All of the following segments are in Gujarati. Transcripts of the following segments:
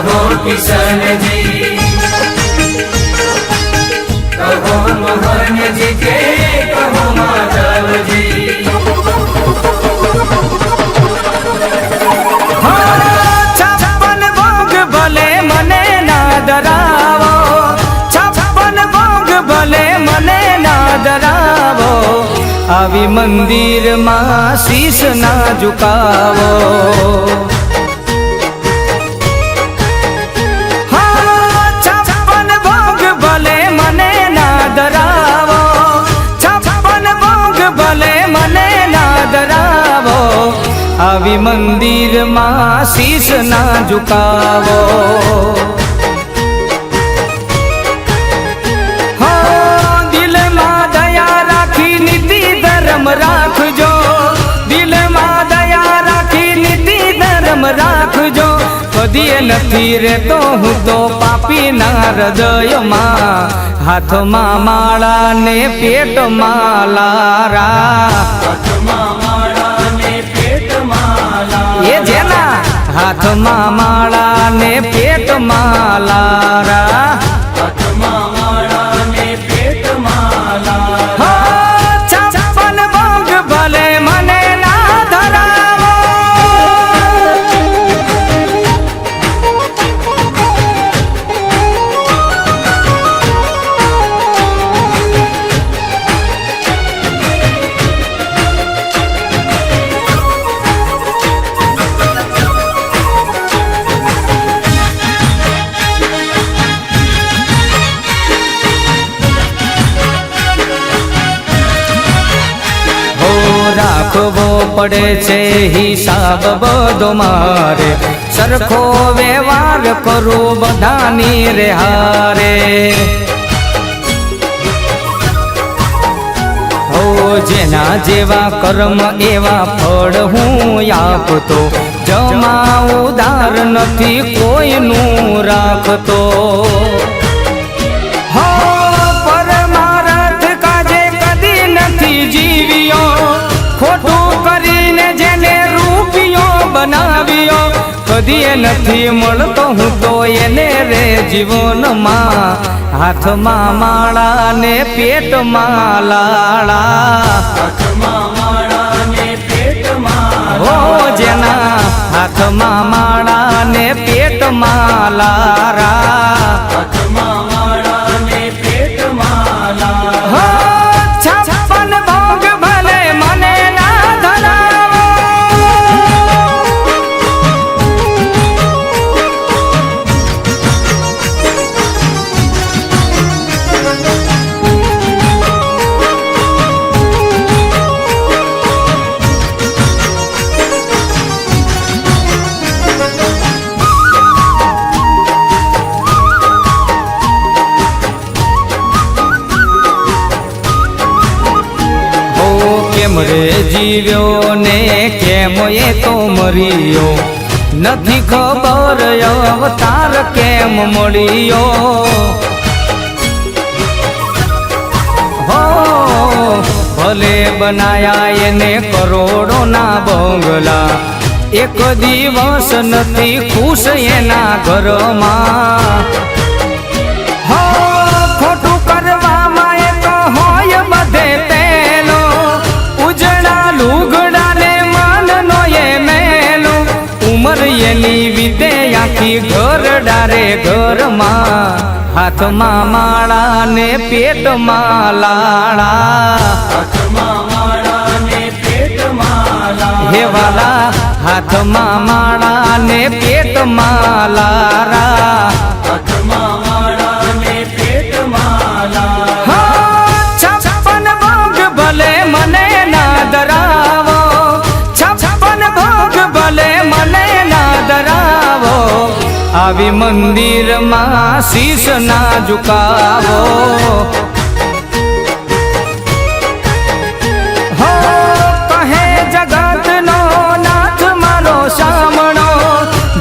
कहो किशन जी, कहो मोहन जी के कहो माधव जी। छप्पन भोग भले मने ना डरावो, छप्पन भोग भले मने ना डरावो, आवी मंदिर मां शीश ना झुकावो। छप्पन भोग भले मने ना डरावो, छप्पन भोग भले मने ना डरावो, आवी मंदिर मां शीश ना झुकावो। राखजो दिल में दया राखी नीति धर्म राखजो, कदी नथी रे तो हूँ तो पापी ना हृदय मां, हाथ मां माला ने पेट मालारा, हाथ मां माला ने पेट माला, ये जेना हाथ मां माला ने पेट मालारा, हाथ मां माला ने पेट माला। भले मने ना धरावो, રાખવો પડે છે હિસાબ બધો મારે, સરખો વ્યવહાર કરું બધાની રે હારે। હો જેના જેવા કર્મ એવા ફળ હું આપતો, જમા ઉધાર નથી કોઈનું રાખતો। હો પરમાર્થ કાજે કદી નથી જીવ્યો, ખોટું કરીને જેને રૂપિયો બનાવ્યો, કદી નથી મળતો હું તો એને રે જીવનમાં, હાથમાં માળા ને પેટમાં લાળા, હાથમાં માળા ને પેટમાં હો જેના હાથમાં માળા ને પેટમાં લારા, હાથમાં માળા ને પેટમાં લાળા। છપ્પન ભોગ ભલે મને ના ધરાવો, કેમ રે જીવ્યો ને કેમ એ તો મર્યો, નથી ખબર અવતાર કેમ મળ્યો। હો ભલે બનાયા એને કરોડો ના બંગલા, એક દિવસ નથી ખુશ એના ઘરમાં। હો ખોટું કરવામાં એ તો હોય બધે તેનો, ઉજળા લુગડા ને માનનો એ મેલો, ઉમર એની વીતે આખી ઘર ડારે ઘરમાં, હાથમાં માળા ને પેટમાં લાળા, હાથમાં માળા ને પેટમાં લાળા। હે વાલા હાથમાં માળા ને પેટમાં લારા, હાથમાં માળા ને પેટમાં લાળા। છપ્પન ભોગ ભલે મને ના ડરાવો, છપ્પન ભોગ ભલે મને ના ડરાવો, આવી મંદિરમાં શીશ ના ઝુકાવો। હો કહે જગતનો નાથ મારો સામણો,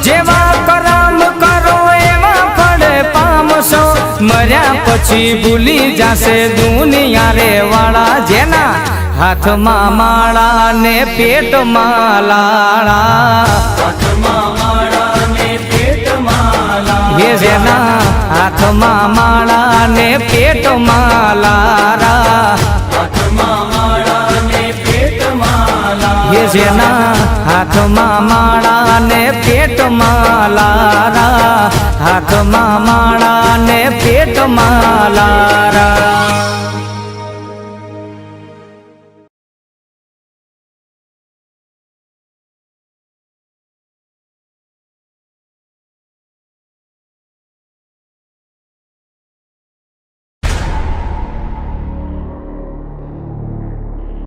જેવા કરમ કરો એવા ફળ પામશો, મર્યા પછી ભૂલી જાશે દુનિયા રે વાળા, જેના હાથમાં માળા ને પેટમાં લાળા, હાથમાં માળા ને પેટમાં એ જેના હાથમાં માળા ને પેટમાં લારા હાથમાં માળા ને પેટમાં એ લારા જેના હાથમાં માળા ને પેટમાં લારા હાથમાં માળા ને પેટમાં લારા